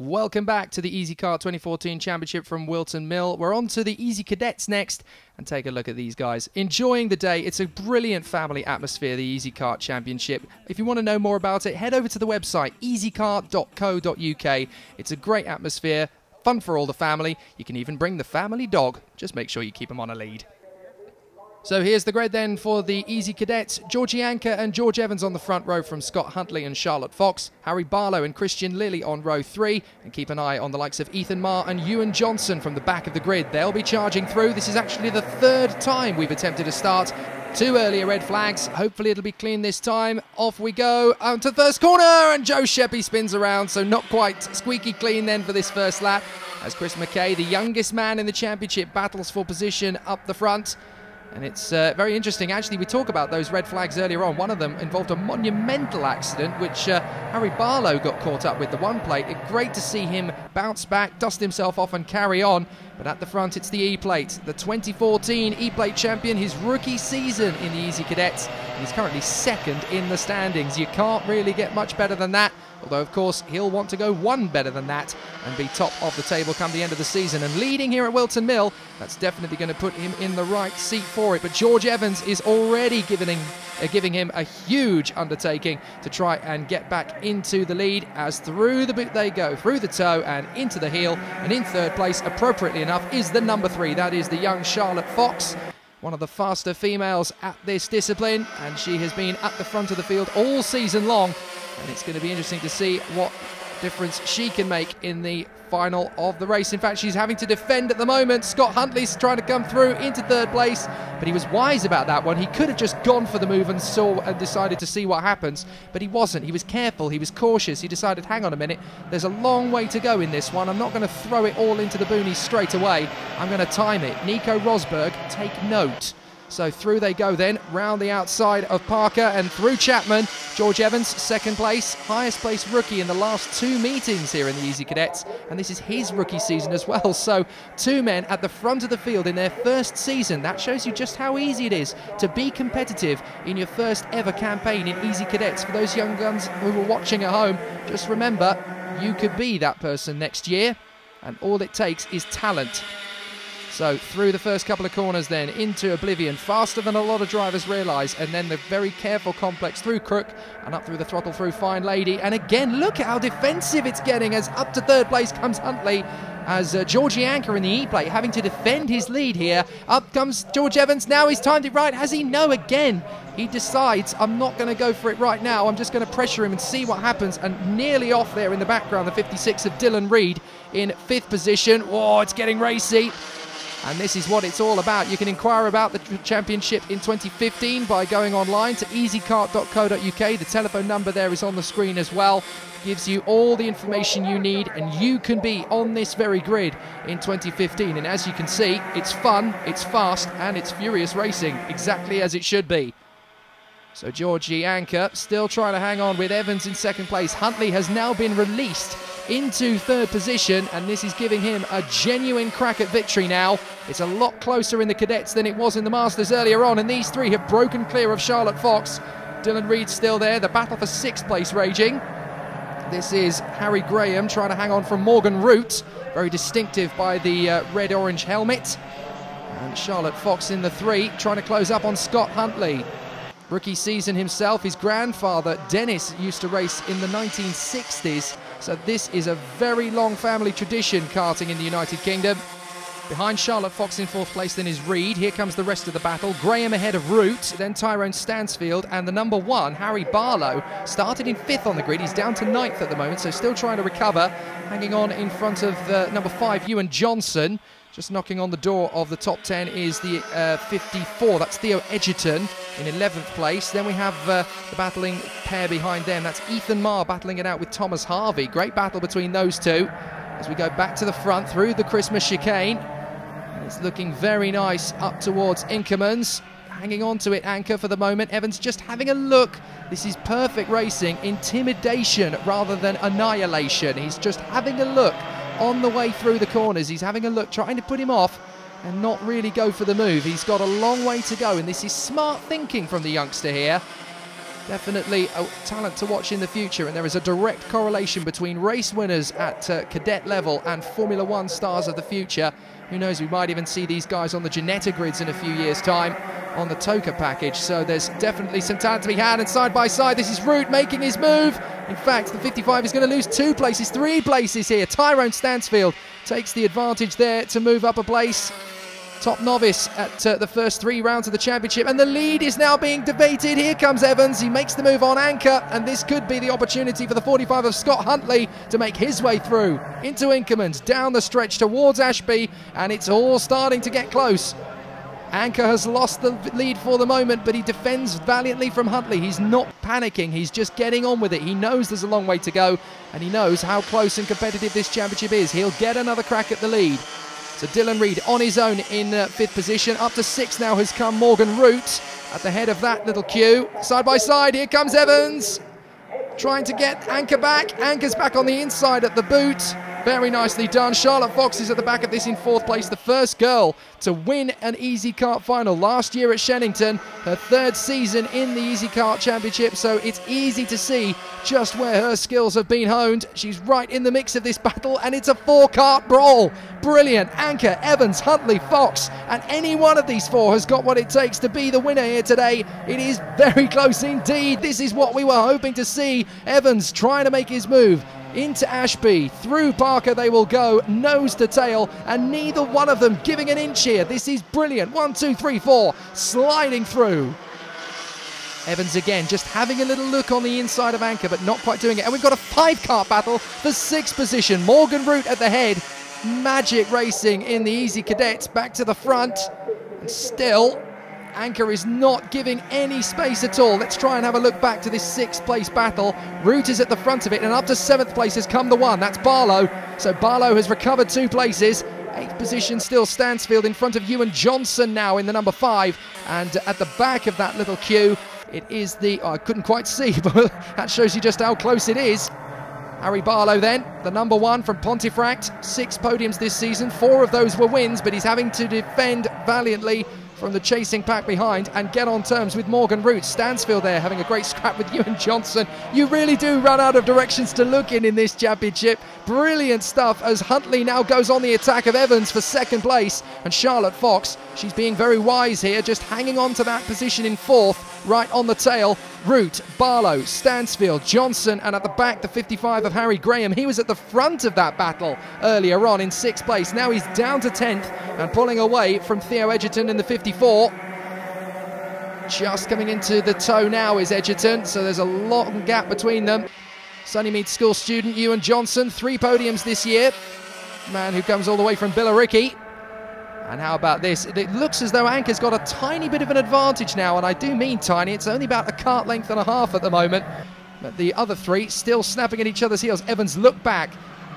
Welcome back to the Easykart 2014 Championship from Whilton Mill. We're on to the Easy Cadets next and take a look at these guys. Enjoying the day. It's a brilliant family atmosphere, the Easykart Championship. If you want to know more about it, head over to the website easykart.co.uk. It's a great atmosphere, fun for all the family. You can even bring the family dog. Just make sure you keep them on a lead. So here's the grid then for the Easy Cadets. Georgie Anker and George Evans on the front row from Scott Huntley and Charlotte Fox. Harry Barlow and Christian Lilly on row 3. And keep an eye on the likes of Ethan Marr and Ewan Johnson from the back of the grid. They'll be charging through. This is actually the third time we've attempted a start. 2 earlier red flags. Hopefully it'll be clean this time. Off we go to the first corner, and Joe Sheppy spins around, so not quite squeaky clean then for this first lap. As Chris McKay, the youngest man in the championship, battles for position up the front. And it's very interesting. Actually, we talk about those red flags earlier on. One of them involved a monumental accident, which Harry Barlow got caught up with, the one plate. Great to see him bounce back, dust himself off and carry on. But at the front, it's the E-plate. The 2014 E-plate champion, his rookie season in the Easy Cadets. And he's currently second in the standings. You can't really get much better than that. Although, of course, he'll want to go one better than that and be top of the table come the end of the season. And leading here at Whilton Mill, that's definitely going to put him in the right seat for it. But George Evans is already giving him a huge undertaking to try and get back into the lead, as through the boot they go, through the toe and into the heel. And in third place, appropriately enough, is the number 3. That is the young Charlotte Fox, one of the faster females at this discipline. And she has been at the front of the field all season long. And it's going to be interesting to see what difference she can make in the final of the race. In fact, she's having to defend at the moment. Scott Huntley's trying to come through into third place, but he was wise about that one. He could have just gone for the move and decided to see what happens, but he wasn't. He was careful, he was cautious. He decided, hang on a minute, there's a long way to go in this one. I'm not going to throw it all into the boonies straight away. I'm going to time it. Nico Rosberg, take note. So through they go then, round the outside of Parker and through Chapman. George Evans, second place, highest place rookie in the last 2 meetings here in the Easy Cadets. And this is his rookie season as well. So 2 men at the front of the field in their first season. That shows you just how easy it is to be competitive in your first ever campaign in Easy Cadets. For those young guns who are watching at home, just remember, you could be that person next year. And all it takes is talent. So through the first couple of corners then, into oblivion, faster than a lot of drivers realise, and then the very careful complex through Crook, and up through the throttle through Fine Lady. And again, look at how defensive it's getting, as up to third place comes Huntley, as Georgie Anker in the E-plate having to defend his lead here. Up comes George Evans, now he's timed it right, has he? No, again. He decides, I'm not going to go for it right now, I'm just going to pressure him and see what happens. And nearly off there in the background, the 56 of Dylan Reed in 5th position. Oh, it's getting racy. And this is what it's all about. You can inquire about the championship in 2015 by going online to easykart.co.uk. The telephone number there is on the screen as well. Gives you all the information you need, and you can be on this very grid in 2015. And as you can see, it's fun, it's fast, and it's furious racing, exactly as it should be. So Georgie Anker still trying to hang on with Evans in second place. Huntley has now been released into third position, and this is giving him a genuine crack at victory now. It's a lot closer in the Cadets than it was in the Masters earlier on, and these 3 have broken clear of Charlotte Fox. Dylan Reed still there, the battle for 6th place raging. This is Harry Graham trying to hang on from Morgan Root, very distinctive by the red-orange helmet. And Charlotte Fox in the 3, trying to close up on Scott Huntley. Rookie season himself, his grandfather Dennis used to race in the 1960s, so this is a very long family tradition, karting in the United Kingdom. Behind Charlotte Fox in 4th place then is Reed. Here comes the rest of the battle. Graham ahead of Root, then Tyrone Stansfield, and the number 1, Harry Barlow, started in 5th on the grid. He's down to 9th at the moment, so still trying to recover. Hanging on in front of number 5, Ewan Johnson. Just knocking on the door of the top 10 is the 54, that's Theo Edgerton in 11th place. Then we have the battling pair behind them. That's Ethan Marr battling it out with Thomas Harvey. Great battle between those 2 as we go back to the front through the Christmas chicane. And it's looking very nice up towards Inkermans. Hanging on to it, Anker for the moment. Evans just having a look. This is perfect racing, intimidation rather than annihilation. He's just having a look. On the way through the corners, he's having a look, trying to put him off and not really go for the move. He's got a long way to go, and this is smart thinking from the youngster here. Definitely a talent to watch in the future, and there is a direct correlation between race winners at cadet level and Formula One stars of the future. Who knows, we might even see these guys on the Ginetta grids in a few years' time on the Toka package. So there's definitely some talent to be had, and side by side, this is Root making his move. In fact, the 55 is going to lose 2 places, 3 places here. Tyrone Stansfield takes the advantage there to move up a place. Top novice at the first 3 rounds of the championship, and the lead is now being debated. Here comes Evans, he makes the move on anchor, and this could be the opportunity for the 45 of Scott Huntley to make his way through into Inkermans, down the stretch towards Ashby, and it's all starting to get close. Anchor has lost the lead for the moment, but he defends valiantly from Huntley. He's not panicking, he's just getting on with it. He knows there's a long way to go, and he knows how close and competitive this championship is. He'll get another crack at the lead. So Dylan Reid on his own in 5th position. Up to 6th now has come Morgan Root at the head of that little queue. Side by side, here comes Evans. Trying to get Anchor back. Anchor's back on the inside at the boot. Very nicely done. Charlotte Fox is at the back of this in 4th place. The first girl to win an Easykart final last year at Shenington. Her 3rd season in the Easykart Championship. So it's easy to see just where her skills have been honed. She's right in the mix of this battle, and it's a 4-kart brawl. Brilliant. Anchor, Evans, Huntley, Fox, and any one of these 4 has got what it takes to be the winner here today. It is very close indeed. This is what we were hoping to see. Evans trying to make his move into Ashby. Through Parker they will go, nose to tail, and neither one of them giving an inch here. This is brilliant. 1, 2, 3, 4, sliding through. Evans again, just having a little look on the inside of Anchor, but not quite doing it. And we've got a 5-kart battle for 6th position. Morgan Root at the head. Magic Racing in the Easy Cadets back to the front. And still, Anchor is not giving any space at all. Let's try and have a look back to this 6th place battle. Root is at the front of it, and up to 7th place has come the one. That's Barlow. So Barlow has recovered 2 places. 8th position still Stansfield in front of Ewan Johnson now in the number 5. And at the back of that little queue, it is the... Oh, I couldn't quite see, but that shows you just how close it is. Harry Barlow then, the number 1 from Pontefract. 6 podiums this season. 4 of those were wins, but he's having to defend valiantly from the chasing pack behind and get on terms with Morgan Root. Stansfield there having a great scrap with Ewan Johnson. You really do run out of directions to look in this championship. Brilliant stuff as Huntley now goes on the attack of Evans for 2nd place, and Charlotte Fox, she's being very wise here, just hanging on to that position in 4th, right on the tail. Root, Barlow, Stansfield, Johnson, and at the back the 55 of Harry Graham. He was at the front of that battle earlier on in 6th place. Now he's down to 10th and pulling away from Theo Edgerton in the 54. Just coming into the toe now is Edgerton, so there's a long gap between them. Sunnymead School student Ewan Johnson, 3 podiums this year. Man who comes all the way from Billericay. And how about this? It looks as though Anchor's got a tiny bit of an advantage now, and I do mean tiny. It's only about a kart length and a half at the moment. But the other 3 still snapping at each other's heels. Evans looks back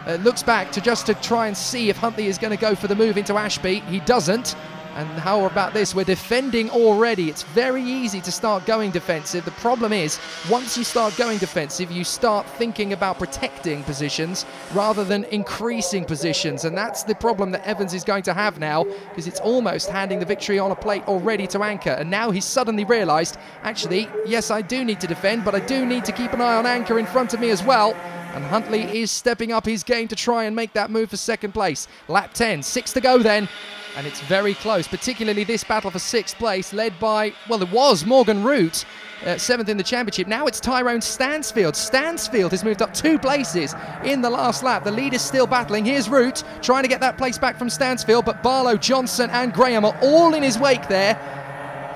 to try and see if Huntley is going to go for the move into Ashby. He doesn't. And how about this? We're defending already. It's very easy to start going defensive. The problem is, once you start going defensive, you start thinking about protecting positions rather than increasing positions. And that's the problem that Evans is going to have now, because it's almost handing the victory on a plate already to Anchor. And now he's suddenly realised, actually, yes, I do need to defend, but I do need to keep an eye on Anchor in front of me as well. And Huntley is stepping up his game to try and make that move for 2nd place. Lap 10, 6 to go then. And it's very close, particularly this battle for 6th place, led by, well, it was Morgan Root, 7th in the championship. Now it's Tyrone Stansfield. Stansfield has moved up 2 places in the last lap. The lead is still battling. Here's Root trying to get that place back from Stansfield, but Barlow, Johnson and Graham are all in his wake there.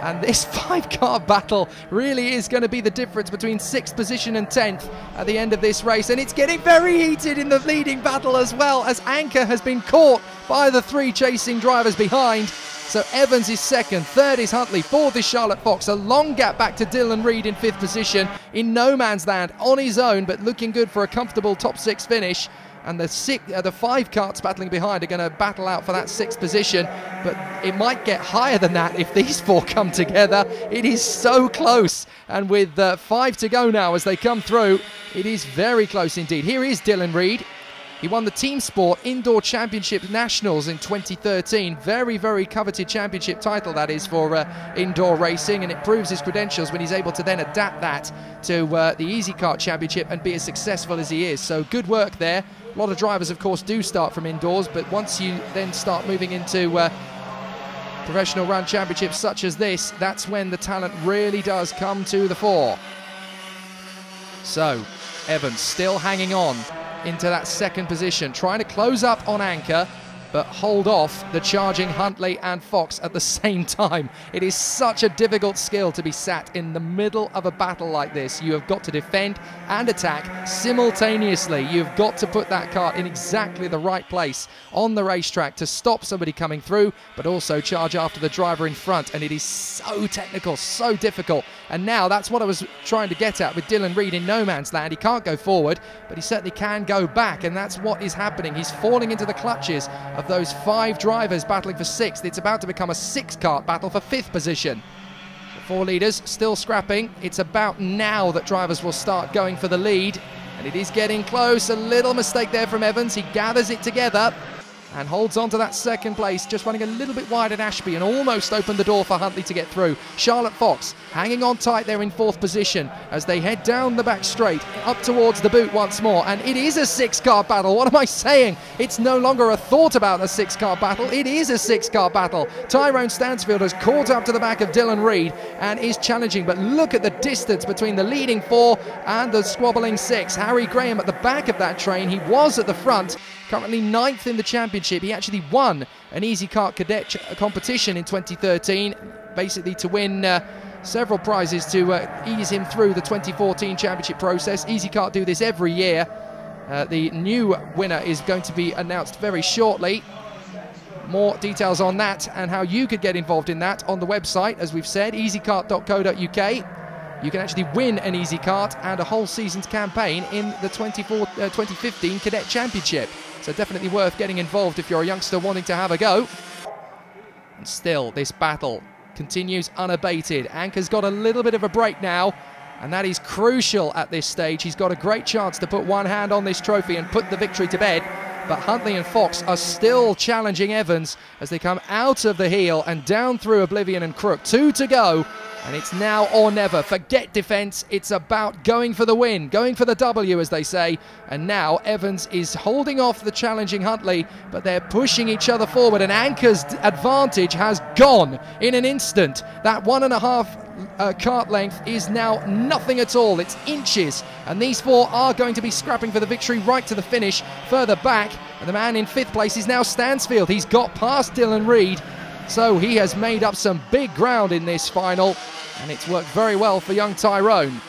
And this 5-kart battle really is going to be the difference between 6th position and 10th at the end of this race. And it's getting very heated in the leading battle as well, as Anchor has been caught by the 3 chasing drivers behind. So Evans is 2nd, 3rd is Huntley, 4th is Charlotte Fox. A long gap back to Dylan Reid in 5th position, in no man's land, on his own, but looking good for a comfortable top 6 finish. And the 5 karts battling behind are going to battle out for that 6th position, but it might get higher than that if these 4 come together. It is so close, and with 5 to go now as they come through, it is very close indeed. Here is Dylan Reid. He won the Team Sport Indoor Championship Nationals in 2013. Very, very coveted championship title, that is, for indoor racing, and it proves his credentials when he's able to then adapt that to the Easykart Championship and be as successful as he is. So good work there. A lot of drivers, of course, do start from indoors, but once you then start moving into professional run championships such as this, that's when the talent really does come to the fore. So Evans still hanging on into that second position, trying to close up on Anchor, but hold off the charging Huntley and Fox at the same time. It is such a difficult skill to be sat in the middle of a battle like this. You have got to defend and attack simultaneously. You've got to put that kart in exactly the right place on the racetrack to stop somebody coming through, but also charge after the driver in front. And it is so technical, so difficult. And now that's what I was trying to get at with Dylan Reed in no man's land. He can't go forward, but he certainly can go back, and that's what is happening. He's falling into the clutches of those 5 drivers battling for 6th. It's about to become a 6-kart battle for 5th position. The 4 leaders still scrapping. It's about now that drivers will start going for the lead, and it is getting close. A little mistake there from Evans. He gathers it together and holds on to that second place, just running a little bit wide at Ashby and almost opened the door for Huntley to get through. Charlotte Fox hanging on tight there in 4th position as they head down the back straight up towards the boot once more, and it is a 6-kart battle. What am I saying? It's no longer a thought about a 6-kart battle, it is a 6-kart battle. Tyrone Stansfield has caught up to the back of Dylan Reed and is challenging, but look at the distance between the leading 4 and the squabbling 6. Harry Graham at the back of that train. He was at the front, currently 9th in the championship. He actually won an Easykart Cadet competition in 2013, basically to win several prizes to ease him through the 2014 championship process. Easykart do this every year. The new winner is going to be announced very shortly. More details on that and how you could get involved in that on the website, as we've said, easykart.co.uk. You can actually win an Easykart and a whole season's campaign in the 2015 Cadet Championship. So definitely worth getting involved if you're a youngster wanting to have a go. And still, this battle continues unabated. Anchor's got a little bit of a break now, and that is crucial at this stage. He's got a great chance to put one hand on this trophy and put the victory to bed. But Huntley and Fox are still challenging Evans as they come out of the heel and down through Oblivion and Crook. 2 to go, and it's now or never. Forget defence, it's about going for the win, going for the W, as they say. And now Evans is holding off the challenging Huntley, but they're pushing each other forward, and Anchor's advantage has gone in an instant. That 1.5 kart length is now nothing at all. It's inches, and these 4 are going to be scrapping for the victory right to the finish. Further back, and the man in 5th place is now Stansfield. He's got past Dylan Reed, so he has made up some big ground in this final, and it's worked very well for young Tyrone.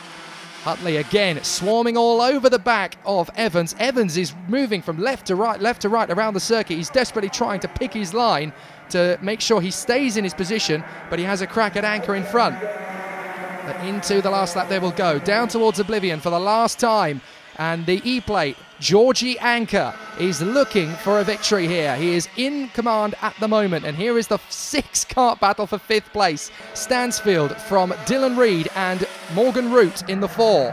Huntley again swarming all over the back of Evans. Evans is moving from left to right around the circuit. He's desperately trying to pick his line to make sure he stays in his position, but he has a crack at Anchor in front. But into the last lap they will go, down towards Oblivion for the last time. And the E-plate, Georgie Anchor, is looking for a victory here. He is in command at the moment, and here is the 6-kart battle for 5th place. Stansfield from Dylan Reed and Morgan Root in the 4.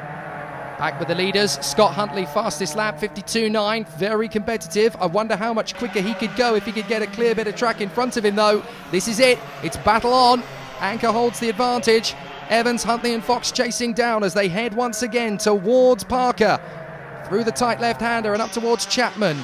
Back with the leaders, Scott Huntley, fastest lap, 52.9, very competitive. I wonder how much quicker he could go if he could get a clear bit of track in front of him, though. This is it, it's battle on. Anchor holds the advantage. Evans, Huntley and Fox chasing down as they head once again towards Parker. Through the tight left-hander and up towards Chapman.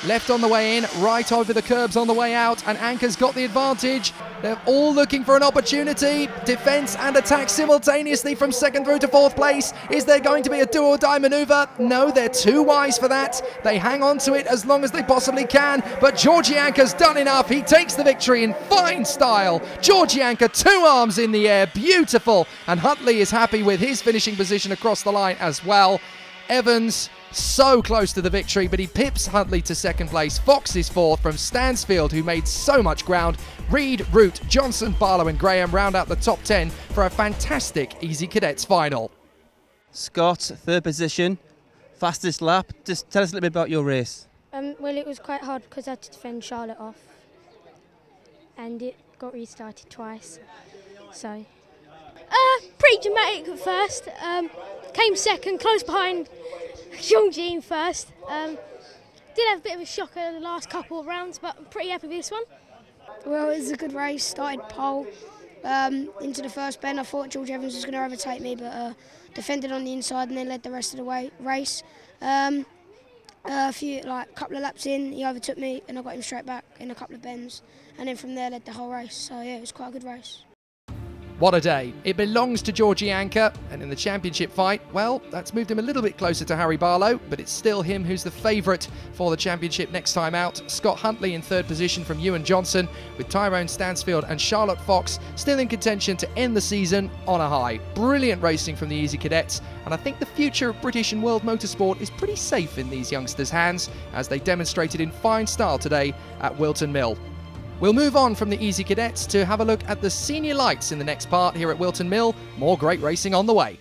Left on the way in, right over the curbs on the way out, and Anchor's got the advantage. They're all looking for an opportunity. Defence and attack simultaneously from 2nd through to 4th place. Is there going to be a do-or-die manoeuvre? No, they're too wise for that. They hang on to it as long as they possibly can, but Georgie Anchor's done enough. He takes the victory in fine style. Georgie Anchor, 2 arms in the air, beautiful, and Huntley is happy with his finishing position across the line as well. Evans so close to the victory, but he pips Huntley to 2nd place. Fox is 4th from Stansfield, who made so much ground. Reed, Root, Johnson, Barlow and Graham round out the top 10 for a fantastic Easy Cadets final. Scott, 3rd position, fastest lap. Just tell us a little bit about your race. Well, it was quite hard because I had to defend Charlotte off, and it got restarted twice. So, pretty dramatic at first. Came 2nd, close behind Jean first, Did have a bit of a shocker in the last couple of rounds, but I'm pretty happy with this one. Well, it was a good race. Started pole into the first bend. I thought George Evans was going to overtake me, but defended on the inside and then led the rest of the race. A couple of laps in, he overtook me and I got him straight back in a couple of bends, and then from there led the whole race. So yeah, it was quite a good race. What a day. It belongs to Georgie Anker, and in the championship fight, well, that's moved him a little bit closer to Harry Barlow, but it's still him who's the favourite for the championship next time out. Scott Huntley in third position from Ewan Johnson, with Tyrone Stansfield and Charlotte Fox still in contention to end the season on a high. Brilliant racing from the Easy Cadets, and I think the future of British and world motorsport is pretty safe in these youngsters' hands, as they demonstrated in fine style today at Whilton Mill. We'll move on from the Easy Cadets to have a look at the senior lights in the next part here at Whilton Mill. More great racing on the way.